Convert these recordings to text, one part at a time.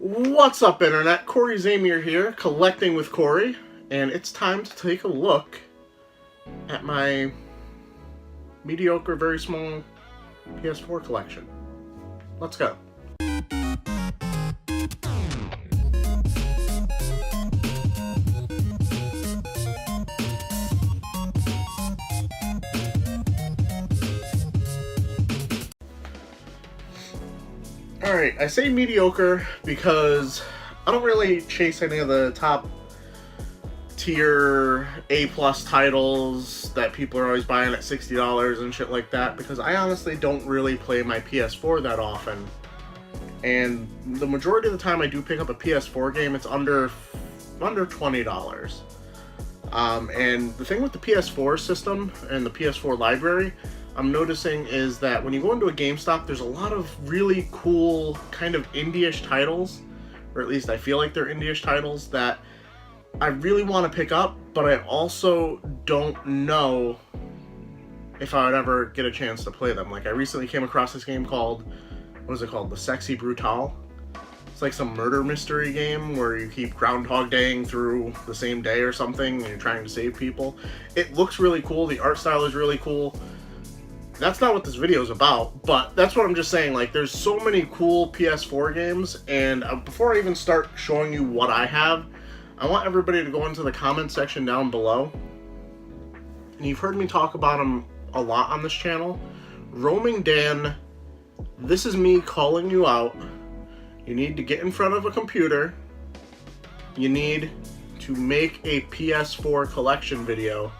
What's up, Internet? Cory Zamier here, collecting with Cory, and it's time to take a look at my mediocre, very small PS4 collection. Let's go. Alright, I say mediocre because I don't really chase any of the top tier A+ titles that people are always buying at $60 and shit like that, because I honestly don't really play my PS4 that often. And the majority of the time I do pick up a PS4 game, it's under $20. And the thing with the PS4 system and the PS4 library, I'm noticing is that when you go into a GameStop, there's a lot of really cool kind of indie-ish titles, or at least I feel like they're indie-ish titles that I really want to pick up, but I also don't know if I would ever get a chance to play them. Like, I recently came across this game called, what is it called? The Sexy Brutale. It's like some murder mystery game where you keep Groundhog Daying through the same day or something, and you're trying to save people. It looks really cool. The art style is really cool. That's not what this video is about, but that's what I'm just saying. Like, there's so many cool PS4 games, and before I even start showing you what I have, I want everybody to go into the comment section down below. And you've heard me talk about them a lot on this channel. Roaming Dan, this is me calling you out. You need to get in front of a computer. You need to make a PS4 collection video,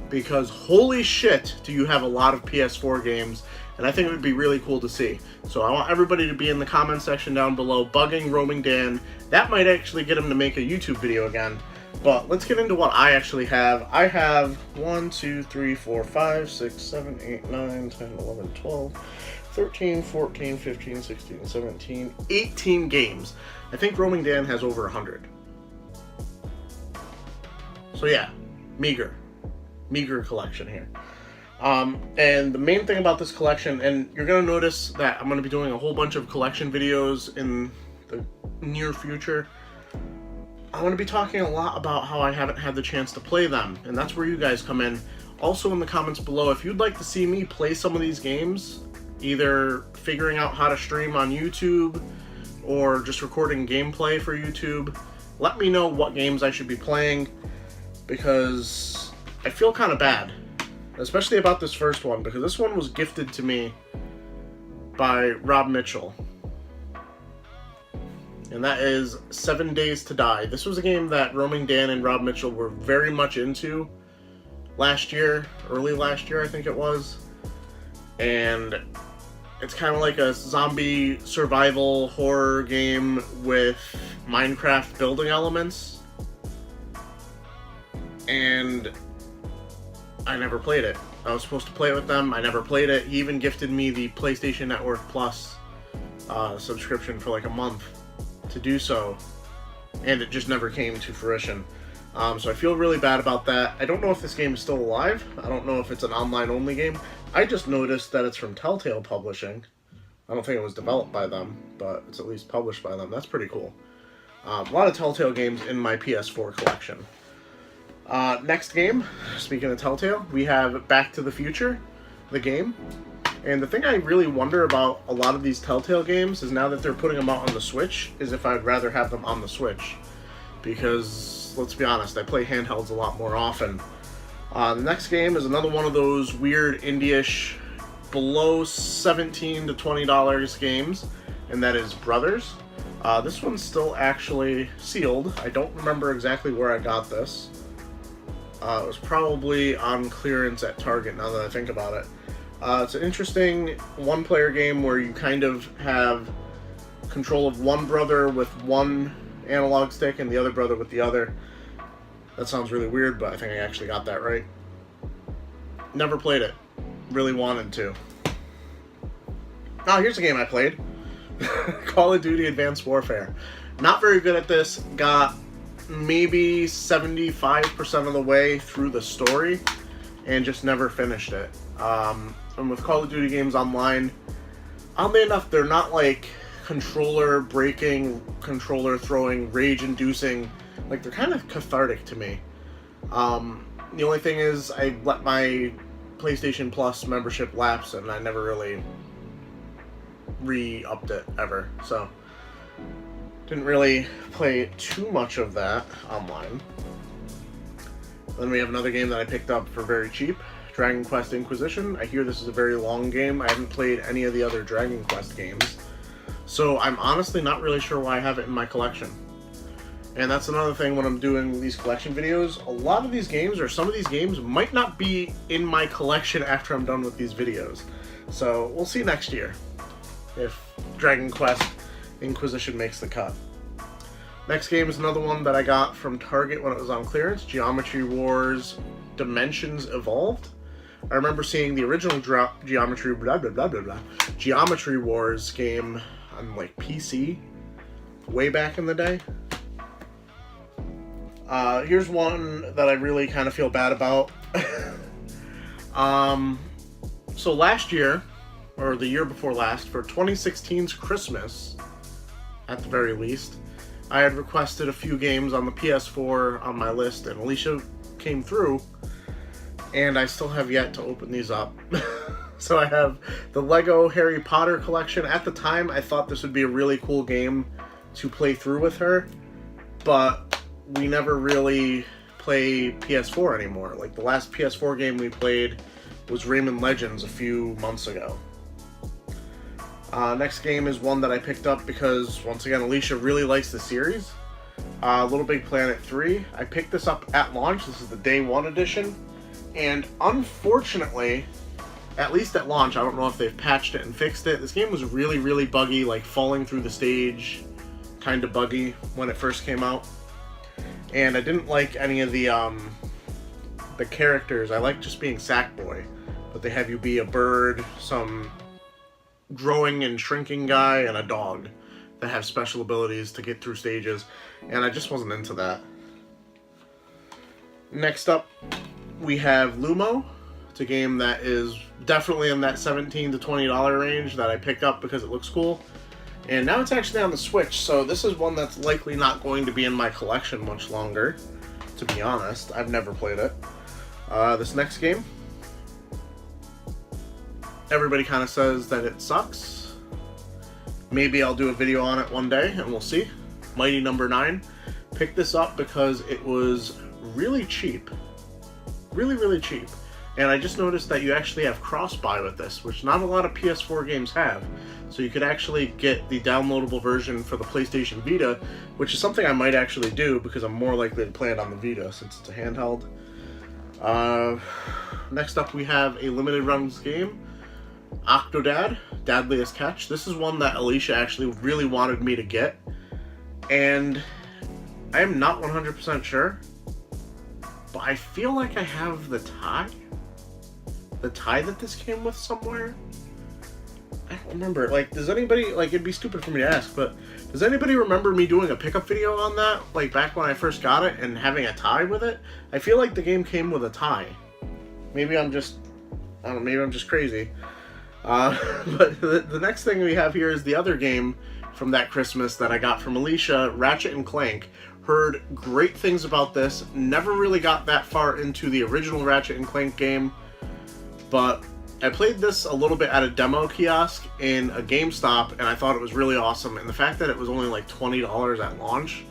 because holy shit do you have a lot of PS4 games, and I think it would be really cool to see. So I want everybody to be in the comment section down below bugging Roaming Dan. That might actually get him to make a YouTube video again. But let's get into what I actually have. I have 1, 2, 3, 4, 5, 6, 7, 8, 9, 10, 11, 12, 13, 14, 15, 16, 17, 18 games. I think Roaming Dan has over 100. So yeah, meager collection here. And the main thing about this collection, and you're going to notice that I'm going to be doing a whole bunch of collection videos in the near future. I'm going to be talking a lot about how I haven't had the chance to play them, and that's where you guys come in. Also in the comments below, if you'd like to see me play some of these games, either figuring out how to stream on YouTube or just recording gameplay for YouTube, let me know what games I should be playing, because I feel kind of bad, especially about this first one, because this one was gifted to me by Rob Mitchell. And that is 7 Days to Die. This was a game that Roaming Dan and Rob Mitchell were very much into last year, early last year I think it was. And it's kind of like a zombie survival horror game with Minecraft building elements. And I never played it. I was supposed to play it with them. I never played it. He even gifted me the PlayStation Network Plus subscription for like a month to do so, and it just never came to fruition. So I feel really bad about that. I don't know if this game is still alive. I don't know if it's an online-only game. I just noticed that it's from Telltale Publishing. I don't think it was developed by them, but it's at least published by them. That's pretty cool. A lot of Telltale games in my PS4 collection. Next game, speaking of Telltale, we have Back to the Future, the game. And the thing I really wonder about a lot of these Telltale games is, now that they're putting them out on the Switch, is if I'd rather have them on the Switch. Because, let's be honest, I play handhelds a lot more often. The next game is another one of those weird indie-ish, below $17 to $20 games, and that is Brothers. This one's still actually sealed. I don't remember exactly where I got this. It was probably on clearance at Target, now that I think about it. It's an interesting one-player game where you kind of have control of one brother with one analog stick and the other brother with the other. That sounds really weird, but I think I actually got that right. Never played it. Really wanted to. Oh, here's a game I played. Call of Duty Advanced Warfare. Not very good at this. Got maybe 75% of the way through the story and just never finished it. And with Call of Duty games online, oddly enough, they're not like controller breaking, controller throwing, rage inducing. Like, they're kind of cathartic to me. The only thing is, I let my PlayStation Plus membership lapse, and I never really re-upped it ever. So, didn't really play too much of that online. Then we have another game that I picked up for very cheap, Dragon Quest Inquisition. I hear this is a very long game. I haven't played any of the other Dragon Quest games, so I'm honestly not really sure why I have it in my collection. And that's another thing when I'm doing these collection videos. A lot of these games, or some of these games, might not be in my collection after I'm done with these videos. So we'll see next year if Dragon Quest Inquisition makes the cut. Next game is another one that I got from Target when it was on clearance, Geometry Wars Dimensions Evolved. I remember seeing the original Geometry Wars game on like PC way back in the day. Here's one that I really kind of feel bad about. So last year, or the year before last, for 2016's Christmas, at the very least, I had requested a few games on the PS4 on my list, and Alicia came through, and I still have yet to open these up. So I have the Lego Harry Potter collection. At the time, I thought this would be a really cool game to play through with her, but we never really play PS4 anymore. Like, the last PS4 game we played was Rayman Legends a few months ago. Next game is one that I picked up because, once again, Alicia really likes the series. Little Big Planet 3. I picked this up at launch. This is the Day 1 edition. And unfortunately, at least at launch, I don't know if they've patched it and fixed it. This game was really, really buggy, like falling through the stage, kind of buggy when it first came out. And I didn't like any of the characters. I like just being Sackboy, but they have you be a bird, some growing and shrinking guy, and a dog that have special abilities to get through stages, and I just wasn't into that. Next up, we have Lumo. It's a game that is definitely in that $17 to $20 range that I picked up because it looks cool. And now it's actually on the Switch, so this is one that's likely not going to be in my collection much longer, to be honest. I've never played it. This next game, everybody kind of says that it sucks. Maybe I'll do a video on it one day, and we'll see. Mighty Number 9. Picked this up because it was really cheap. Really, really cheap. And I just noticed that you actually have cross-buy with this, which not a lot of PS4 games have. So you could actually get the downloadable version for the PlayStation Vita, which is something I might actually do because I'm more likely to play it on the Vita since it's a handheld. Next up, we have a limited runs game, Octodad, Dadliest Catch. This is one that Alicia actually really wanted me to get, and I am not 100% sure, but I feel like I have the tie that this came with somewhere. I don't remember. Like, does anybody, like, it'd be stupid for me to ask, but does anybody remember me doing a pickup video on that, like, back when I first got it and having a tie with it? I feel like the game came with a tie. Maybe I'm just, I don't know, maybe I'm just crazy. But the next thing we have here is the other game from that Christmas that I got from Alicia, Ratchet & Clank. Heard great things about this. Never really got that far into the original Ratchet & Clank game, but I played this a little bit at a demo kiosk in a GameStop, and I thought it was really awesome. And the fact that it was only like $20 at launch,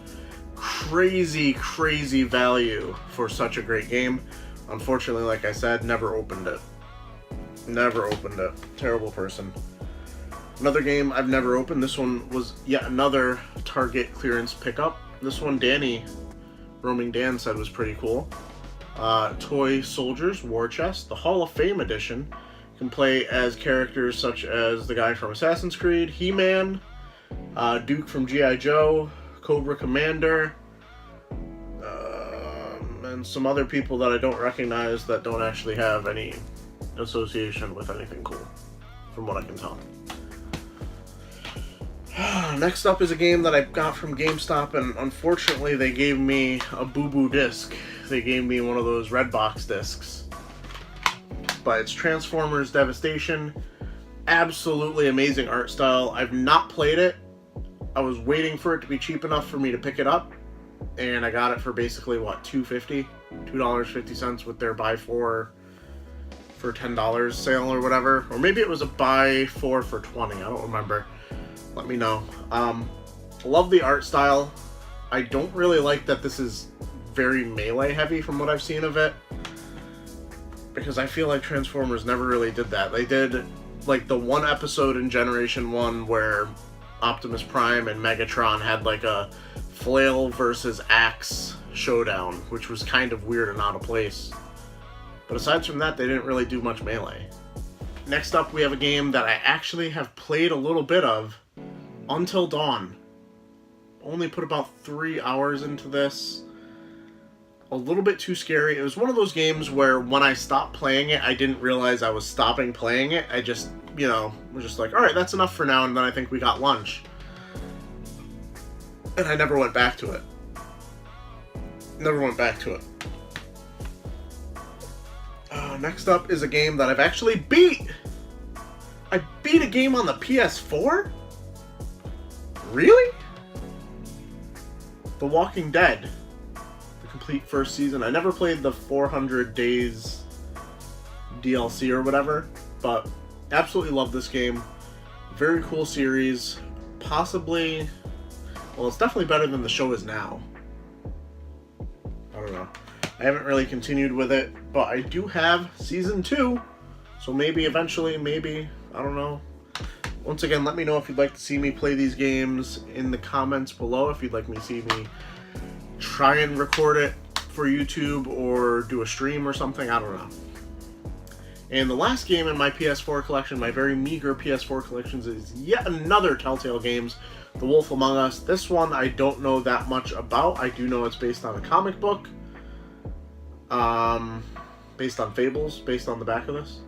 crazy, crazy value for such a great game. Unfortunately, like I said, never opened it. Never opened it. Terrible person. Another game I've never opened. This one was yet another Target clearance pickup. This one, Roaming Dan said was pretty cool. Toy Soldiers War Chest, the Hall of Fame edition. You can play as characters such as the guy from Assassin's Creed, He-Man, Duke from G.I. Joe, Cobra Commander, and some other people that I don't recognize that don't actually have any association with anything cool, from what I can tell. Next up is a game that I got from GameStop, and unfortunately they gave me a boo-boo disc. They gave me one of those red box discs. But it's Transformers Devastation. Absolutely amazing art style. I've not played it. I was waiting for it to be cheap enough for me to pick it up, and I got it for basically, what, $2.50 with their buy four for $10 sale or whatever. Or maybe it was a buy four for $20, I don't remember. Let me know. Love the art style. I don't really like that this is very melee heavy from what I've seen of it, because I feel like Transformers never really did that. They did like the one episode in Generation 1 where Optimus Prime and Megatron had like a flail versus axe showdown, which was kind of weird and out of place. But aside from that, they didn't really do much melee. Next up, we have a game that I actually have played a little bit of, Until Dawn. Only put about 3 hours into this. A little bit too scary. It was one of those games where when I stopped playing it, I didn't realize I was stopping playing it. I just, you know, was just like, alright, that's enough for now, and then I think we got lunch. And I never went back to it. Never went back to it. Next up is a game that I've actually beat! I beat a game on the PS4? Really? The Walking Dead. Complete first season. I never played the 400 Days DLC or whatever, but absolutely love this game. Very cool series. Possibly, well, it's definitely better than the show is now. I don't know. I haven't really continued with it, but I do have season 2, so maybe eventually, maybe, I don't know. Once again, let me know if you'd like to see me play these games in the comments below, if you'd like me to see me try and record it for YouTube or do a stream or something, I don't know. And the last game in my PS4 collection, my very meager PS4 collections, is yet another Telltale Games, The Wolf Among Us. This one I don't know that much about. I do know it's based on a comic book. Based on fables, based on the back of this.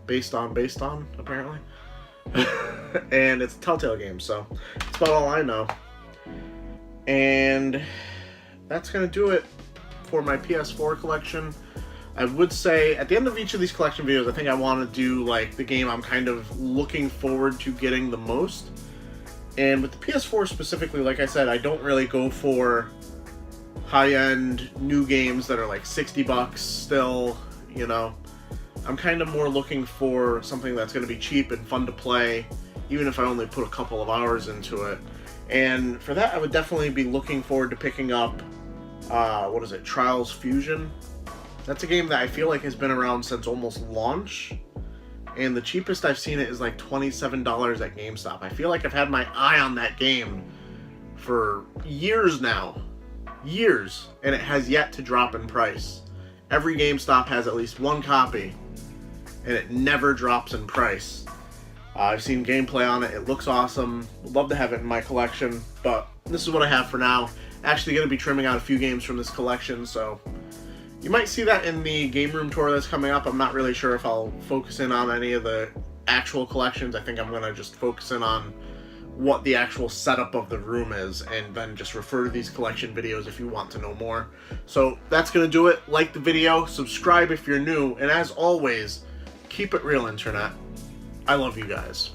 Based on, apparently. And it's a Telltale game, so that's about all I know. And that's going to do it for my PS4 collection. I would say at the end of each of these collection videos, I think I want to do like the game I'm kind of looking forward to getting the most. And with the PS4 specifically, like I said, I don't really go for high-end new games that are like $60 still, you know. I'm kind of more looking for something that's going to be cheap and fun to play, even if I only put a couple of hours into it. And for that, I would definitely be looking forward to picking up, what is it, Trials Fusion? That's a game that I feel like has been around since almost launch, and the cheapest I've seen it is like $27 at GameStop. I feel like I've had my eye on that game for years now. Years, and it has yet to drop in price. Every GameStop has at least one copy, and it never drops in price. I've seen gameplay on it. It looks awesome. Would love to have it in my collection, but this is what I have for now. Actually going to be trimming out a few games from this collection, so you might see that in the game room tour that's coming up. I'm not really sure if I'll focus in on any of the actual collections. I think I'm going to just focus in on what the actual setup of the room is, and then just refer to these collection videos if you want to know more. So that's going to do it. Like the video, subscribe if you're new, and as always, keep it real, Internet. I love you guys.